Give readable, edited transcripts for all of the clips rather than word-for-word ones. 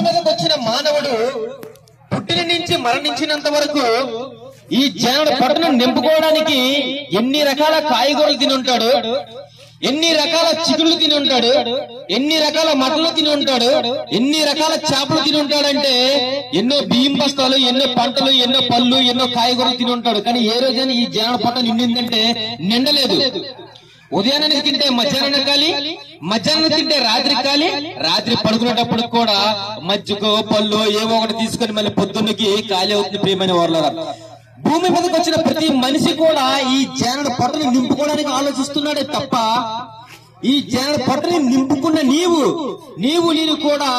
మీదకి వచ్చిన మానవుడు పుట్టిన నుంచి మరణించినంత వరకు ఈ జనుడు పొట్టను నింపుకోవడానికి ఎన్ని రకాల కాయగూరలు తిని ఉంటాడు, ఎన్ని రకాల చిగుళ్ళు తిని ఉంటాడు, ఎన్ని రకాల మటలు తిని ఉంటాడు, ఎన్ని రకాల చేపలు తిని ఉంటాడంటే ఎన్నో బియ్యం బస్తాలు, ఎన్నో పంటలు, ఎన్నో పళ్ళు, ఎన్నో కాయగూరలు తిని ఉంటాడు. కానీ ఏ రోజైనా ఈ జనుడు పొట్ట నిండిందంటే నిండలేదు. ఉదయాన్నే తింటే మధ్యాహ్నం కాలి, మధ్యాహ్నం తింటే రాత్రి కాలి, రాత్రి పడుకునేటప్పుడు కూడా మజ్జిగో పళ్ళు ఏవో ఒకటి తీసుకొని మళ్ళీ పొద్దున్నకి ఖాళీ అవుతుంది. ప్రియమైన వాళ్ళారా, భూమి మీదకి వచ్చిన ప్రతి మనిషి కూడా ఈ జనుడు పొట్టని నింపుకోవడానికి ఆలోచిస్తున్నాడే తప్ప ఈ జనుడు పొట్టని నింపుకున్న నేను కూడా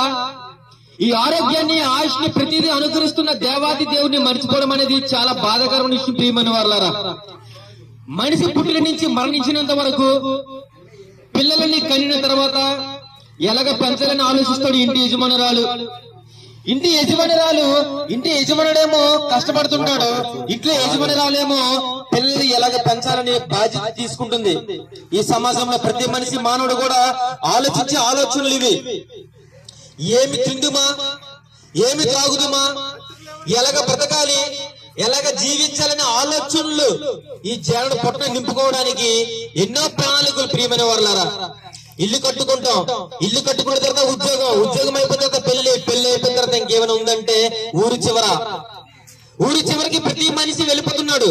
ఈ ఆరోగ్యాన్ని, ఆయుష్ని ప్రతిదీ అనుకరిస్తున్న దేవాది దేవుడిని మర్చిపోవడం అనేది చాలా బాధాకరమైన విషయం. ప్రియమైన వాళ్ళారా, మనిషి పుట్టిన నుంచి మరణించినంత వరకు పిల్లలని కనిన తర్వాత ఎలాగ పెంచాలని ఆలోచిస్తాడు ఇంటి యజమానుడేమో కష్టపడుతుంటాడు, ఇంట్లో యజమానురాలేమో పిల్లల్ని ఎలాగ పెంచాలని బాధ్యత తీసుకుంటుంది. ఈ సమాజంలో ప్రతి మనిషి మానవుడు కూడా ఆలోచించే ఆలోచనలు ఇవి. ఏమి తిందుమా, ఏమి తాగుదుమా, ఎలాగ బ్రతకాలి, ఎలాగ జీవించాలనే ఆలోచనలు ఈ జనుడు పొట్ట నింపుకోవడానికి ఎన్నో ప్రణాళికలు. ప్రియమైన వాళ్ళారా, ఇల్లు కట్టుకుంటాం, ఇల్లు కట్టుకున్న తర్వాత ఉద్యోగం అయిపోయిన తర్వాత పెళ్లి అయిపోయిన తర్వాత ఇంకేమైనా ఉందంటే ఊరి చివరికి ప్రతి మనిషి వెళ్ళిపోతున్నాడు.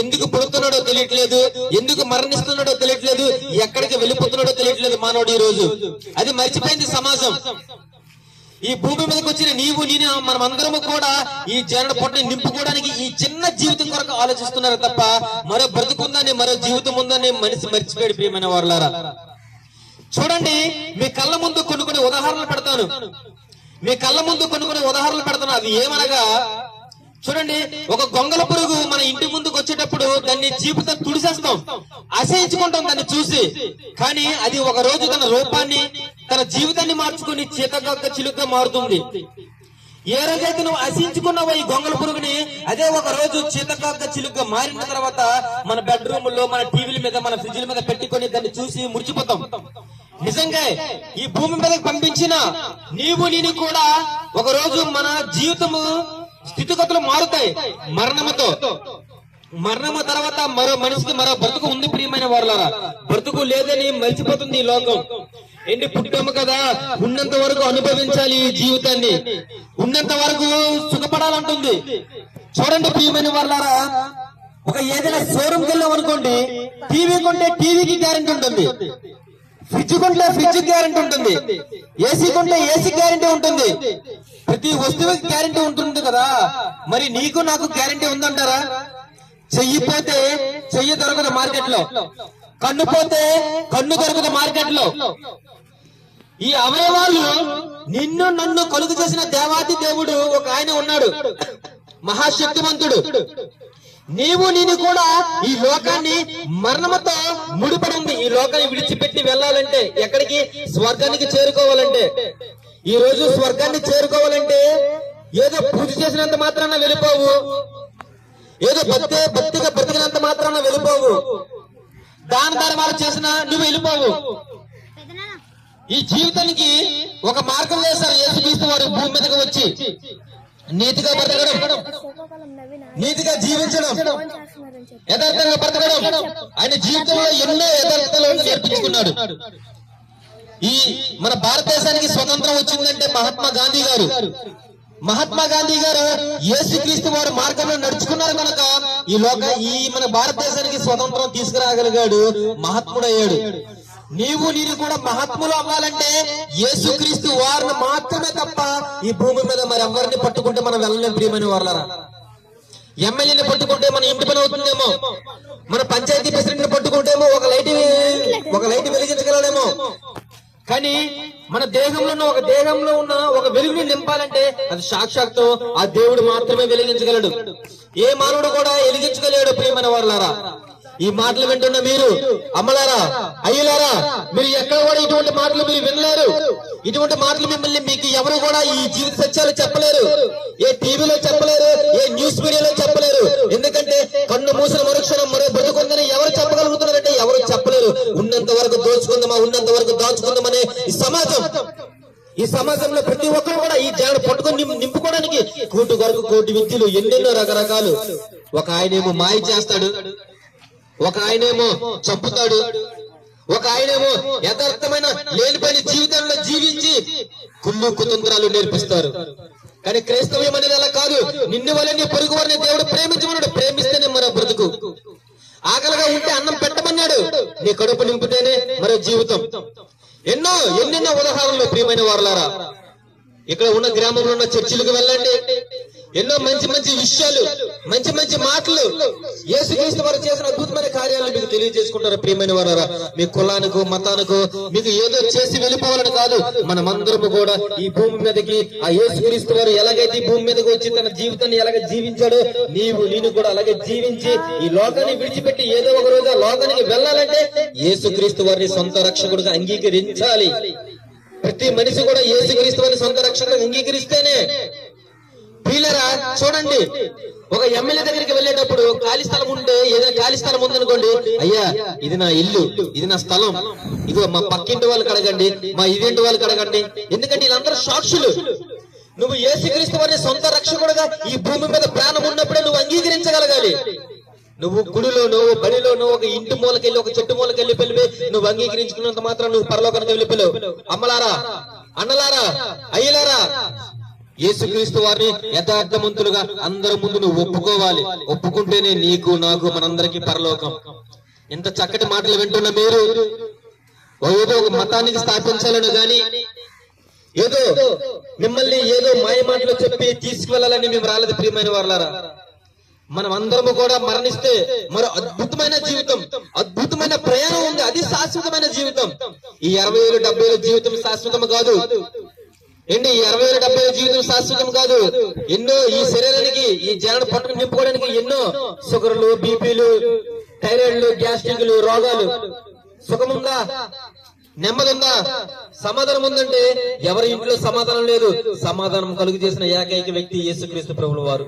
ఎందుకు పుడుతున్నాడో తెలియట్లేదు, ఎందుకు మరణిస్తున్నాడో తెలియట్లేదు, ఎక్కడికి వెళ్ళిపోతున్నాడో తెలియట్లేదు మానవుడు ఈ రోజు. అది మర్చిపోయింది సమాజం. ఈ భూమి మీదకి వచ్చిన నేను మనమందరము కూడా ఈ జనుడు పొట్టని నింపుకోవడానికి ఈ చిన్న జీవితం కొరకు ఆలోచిస్తున్నారు తప్ప మరో బ్రతుకుందని, మరో జీవితం ఉందని మనిషి మర్చిపోయాడు. ప్రియమైన వాళ్ళారా, చూడండి, మీ కళ్ళ ముందు కొన్ని ఉదాహరణలు పెడతాను. అది ఏమనగా, చూడండి, ఒక గొంగల పురుగు మన ఇంటి ముందుకు వచ్చేటప్పుడు దాన్ని చీపుతో తుడిసేస్తాం, అసహించుకుంటాం దాన్ని చూసి. కానీ అది ఒక రోజు తన రూపాన్ని, తన జీవితాన్ని మార్చుకుని చీతకాక చిలుకగా మారుతుంది. ఏ రోజైతే నువ్వు అసహించుకున్నావో ఈ గొంగల పురుగుని, అదే ఒక రోజు చీతకాక చిలుకగా మారిన తర్వాత మన బెడ్రూమ్ లో, మన టీవీల మీద, మన ఫ్రిడ్జ్ల మీద పెట్టుకొని దాన్ని చూసి మురిచిపోతాం. నిజంగా ఈ భూమి మీదకి పంపించిన నేను కూడా ఒక రోజు మన జీవితము స్థితిగతులు మారుతాయి. మరణము తర్వాత మరో మనిషికి మరో బ్రతుకు ఉంది. ప్రియమైన వాళ్ళారా, బ్రతుకు లేదని మర్చిపోతుంది ఈ లోకం. ఏంటి, పుట్టాము కదా, ఉన్నంత వరకు అనుభవించాలి ఈ జీవితాన్ని, ఉన్నంత వరకు సుఖపడాలంటుంది. చూడండి ప్రియమైన వాళ్ళారా, ఒక ఏదైనా షోరూమ్కి వెళ్ళాం అనుకోండి, టీవీ కొంటే టీవీకి గ్యారెంటీ ఉంటుంది, ఫ్రిడ్జ్ కొంటే ఫ్రిడ్జ్ గ్యారెంటీ ఉంటుంది, ఏసీ కొంటే ఏసీ గ్యారెంటీ ఉంటుంది, ప్రతి వస్తువుకి గ్యారెంటీ ఉంటుంది కదా. మరి నీకు నాకు గ్యారెంటీ ఉందంటారా? చెయ్యి పోతే చెయ్యి దొరకదు మార్కెట్ లో, కన్ను పోతే కన్ను దొరకదు మార్కెట్ లో. ఈ అవయవాలు నిన్ను నన్ను కలుగు చేసిన దేవాది దేవుడు ఒక ఆయన ఉన్నాడు, మహాశక్తివంతుడు. నేను కూడా ఈ లోకాన్ని మరణముతో ముడిపడి ఉంది. ఈ లోకాన్ని విడిచిపెట్టి వెళ్ళాలంటే ఎక్కడికి? స్వర్గానికి చేరుకోవాలంటే. ఈ రోజు స్వర్గాన్ని చేరుకోవాలంటే ఏదో పూజ చేసినంత మాత్రాన వెళ్ళిపోవు, ఏదో భక్తిగా బ్రతికినంత మాత్రాన వెళ్ళిపోవు, దాన ధర్మాలు చేసినా నువ్వు వెళ్ళిపోవు. ఈ జీవితానికి ఒక మార్గం వేశారు యేసుక్రీస్తు వారు భూమి మీదకి వచ్చి. నీతిగా బ్రతకడం, నీతిగా జీవించడం, యథార్థంగా బ్రతకడం. ఆయన జీవితంలో ఎన్నో యథార్థతలను నేర్పించుకున్నాడు. ఈ మన భారతదేశానికి స్వతంత్రం వచ్చిందంటే మహాత్మా గాంధీ గారు యేసుక్రీస్తు వారు మార్గంలో నడుచుకున్నారు కనుక ఈ మన భారతదేశానికి స్వతంత్రం తీసుకురాగలిగాడు, మహాత్ముడయ్యాడు. నేను కూడా మహాత్ములు అవ్వాలంటే యేసుక్రీస్తు వారిని మాత్రమే తప్ప ఈ భూమి మీద మరి ఎవరిని పట్టుకుంటే మనం వెళ్ళలేం. ప్రియమైన వాళ్ళారా, ఎమ్మెల్యేని పట్టుకుంటే మన ఇంటి పని అవుతుందేమో, మన పంచాయతీ ప్రెసిడెంట్ ని పట్టుకుంటేమో ఒక లైట్ వెలిగించగలడేమో. కానీ మన దేహంలో ఉన్న ఒక వెలుగుని నింపాలంటే అది సాక్షాత్తు ఆ దేవుడు మాత్రమే వెలిగించగలడు. ఏ మానవుడు కూడా వెలిగించగలేడు. ప్రియమైన వాళ్ళారా, ఈ మాటలు వింటున్న మీరు అమ్మలారా, అయ్యలారా, మీరు ఎక్కడ కూడా ఇటువంటి మాటలు మీరు వినలేరు. ఇటువంటి మాటలు మీకు ఎవరు కూడా ఈ జీవిత సత్యాలు చెప్పలేరు, ఏ టీవీలో చెప్పలేరు, ఏ న్యూస్ మీడియాలో చెప్పలేరు. ఎందుకంటే కన్ను మూసిన మరుక్షణం మరో బ్రతుకుందని ఎవరు చెప్పగలుగుతున్నారంటే ఎవరు చెప్పలేరు. ఉన్నంత వరకు దోచుకుందామా, ఉన్నంత వరకు దాచుకుందామనే ఈ సమాజం ఈ సమాజంలో ప్రతి ఒక్కరు కూడా ఈ జాడ పట్టుకొని నింపుకోవడానికి కోటి కొరకు కోటి విద్యలు, ఎన్నెన్నో రకరకాలు. ఒక ఆయనేమో మాయ చేస్తాడు, ఒక ఆయనేమో చంపుతాడు, ఒక ఆయనేమో యథార్థమైన లేనిపోయిన జీవితంలో జీవించి కుళ్ళు కుతంత్రాలు నేర్పిస్తారు. కానీ క్రైస్తవ్యం అనేది అలా కాదు. నిన్ను వల్ల నీ పొరుగు వారిని దేవుడు ప్రేమించమన్నాడు. ప్రేమిస్తేనే మరో బ్రతుకు. ఆకలిగా ఉంటే అన్నం పెట్టమన్నాడు. నీ కడుపు నింపితేనే మరో జీవితం. ఎన్నెన్నో ఉదాహరణలు ప్రియమైన వారలారా. ఇక్కడ ఉన్న గ్రామంలో ఉన్న చర్చిలకు వెళ్ళండి. ఎన్నో మంచి మంచి విషయాలు, మంచి మంచి మాటలు, యేసుక్రీస్తు వారు చేసిన అద్భుతమైన కార్యాలను మీకు తెలియజేసుకుంటారు ప్రియమైన వారలారా. మీ కులానికో మతానికో మీకు ఏదో చేసి వెళ్ళిపోవాలని కాదు. మనమందరము కూడా ఈ భూమి మీదకి ఆ యేసుక్రీస్తు వారు ఎలాగైతే ఈ భూమి మీదకి వచ్చి తన జీవితాన్ని ఎలాగ జీవించాడో నేను కూడా అలాగే జీవించి ఈ లోకాన్ని విడిచిపెట్టి ఏదో ఒక రోజు ఆ లోకానికి వెళ్ళాలంటే యేసుక్రీస్తు వారిని సొంత రక్షకుడిగా అంగీకరించాలి. ప్రతి మనిషి కూడా యేసుక్రీస్తు వారిని సొంత రక్షకుడిగా అంగీకరిస్తేనే. ప్రియులారా చూడండి, ఒక ఎమ్మెల్యే దగ్గరికి వెళ్ళేటప్పుడు ఖాళీ స్థలం ఉంటే, ఏదైనా ఖాళీ స్థలం ఉందనుకోండి, అయ్యా ఇది నా ఇల్లు, ఇది నా స్థలం, ఇదిగో మా పక్కింటి వాళ్ళకి అడగండి, మా ఇదేంటి వాళ్ళకి అడగండి. ఎందుకంటే వీళ్ళందరూ సాక్షులు. నువ్వు యేసుక్రీస్తు వారిని సొంత రక్షకుడుగా ఈ భూమి మీద ప్రాణం ఉన్నప్పుడే నువ్వు అంగీకరించగలగాలి. నువ్వు గుడిలోనో బడిలోనో ఒక ఇంటి మూలకెళ్ళి ఒక చెట్టు మూలకెళ్ళి వెళ్ళిపోయి నువ్వు అంగీకరించుకున్నంత మాత్రం నువ్వు పరలోకానికి వెళ్ళిపోలేవు. అమ్మలారా, అన్నలారా, అయ్యలారా, యేసుక్రీస్తు వారిని యథార్థవంతులుగా అందరి ముందు నువ్వు ఒప్పుకోవాలి. ఒప్పుకుంటేనే నీకు నాకు మనందరికీ పరలోకం. ఎంత చక్కటి మాటలు వింటున్న మీరు ఏదో ఒక మతానికి స్థాపించాలని గాని, ఏదో మిమ్మల్ని ఏదో మాయ మాటలు చెప్పి తీసుకువెళ్ళాలని మేము రాలేదు ప్రియమైన వారలారా. మనం అందరము కూడా మరణిస్తే మరో అద్భుతమైన జీవితం, అద్భుతమైన ప్రయాణం ఉంది. అది శాశ్వతమైన జీవితం. ఈ 60 ఏళ్ళు 70 ఏళ్ళ జీవితం శాశ్వతం కాదు. ఈ 60 ఏళ్ళ 70 ఏళ్ళ జీవితం శాశ్వతం కాదు. ఎన్నో ఈ శరీరానికి ఈ జనాన్ని పట్టుకుని నింపుకోవడానికి ఎన్నో షుగర్లు, బీపీలు, థైరాయిడ్లు, గ్యాస్ట్రిక్లు రోగాలు. సుఖముందా? నెమ్మదుందా? సమాధానం ఉందంటే ఎవరి ఇంట్లో సమాధానం లేదు. సమాధానం కలుగు చేసిన ఏకైక వ్యక్తి యేసుక్రీస్తు ప్రభువు వారు.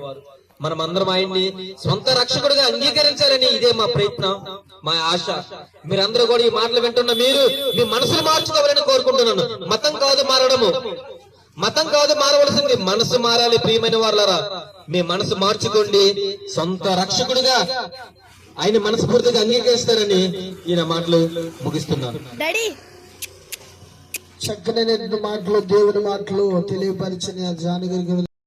మనం అందరం ఆయన్ని సొంత రక్షకుడిగా అంగీకరించాలని ఇదే మా ప్రయత్నం, మా ఆశ. మీరందరూ కూడా ఈ మాటలు వింటున్న మీరు మీ మనసును మార్చుకోవాలని కోరుకుంటున్నాను. మతం కాదు మారడము, మతం కాదు మారవలసింది, మనసు మారాలి ప్రియమైన వారలారా. మీ మనసు మార్చుకోండి. సొంత రక్షకుడిగా ఆయన మనస్ఫూర్తిగా అంగీకరిస్తారని ఈయన మాటలు ముగిస్తున్నాను. చక్కనైన మాటలు, దేవుడి మాటలు తెలియపరిచిన జానగిరి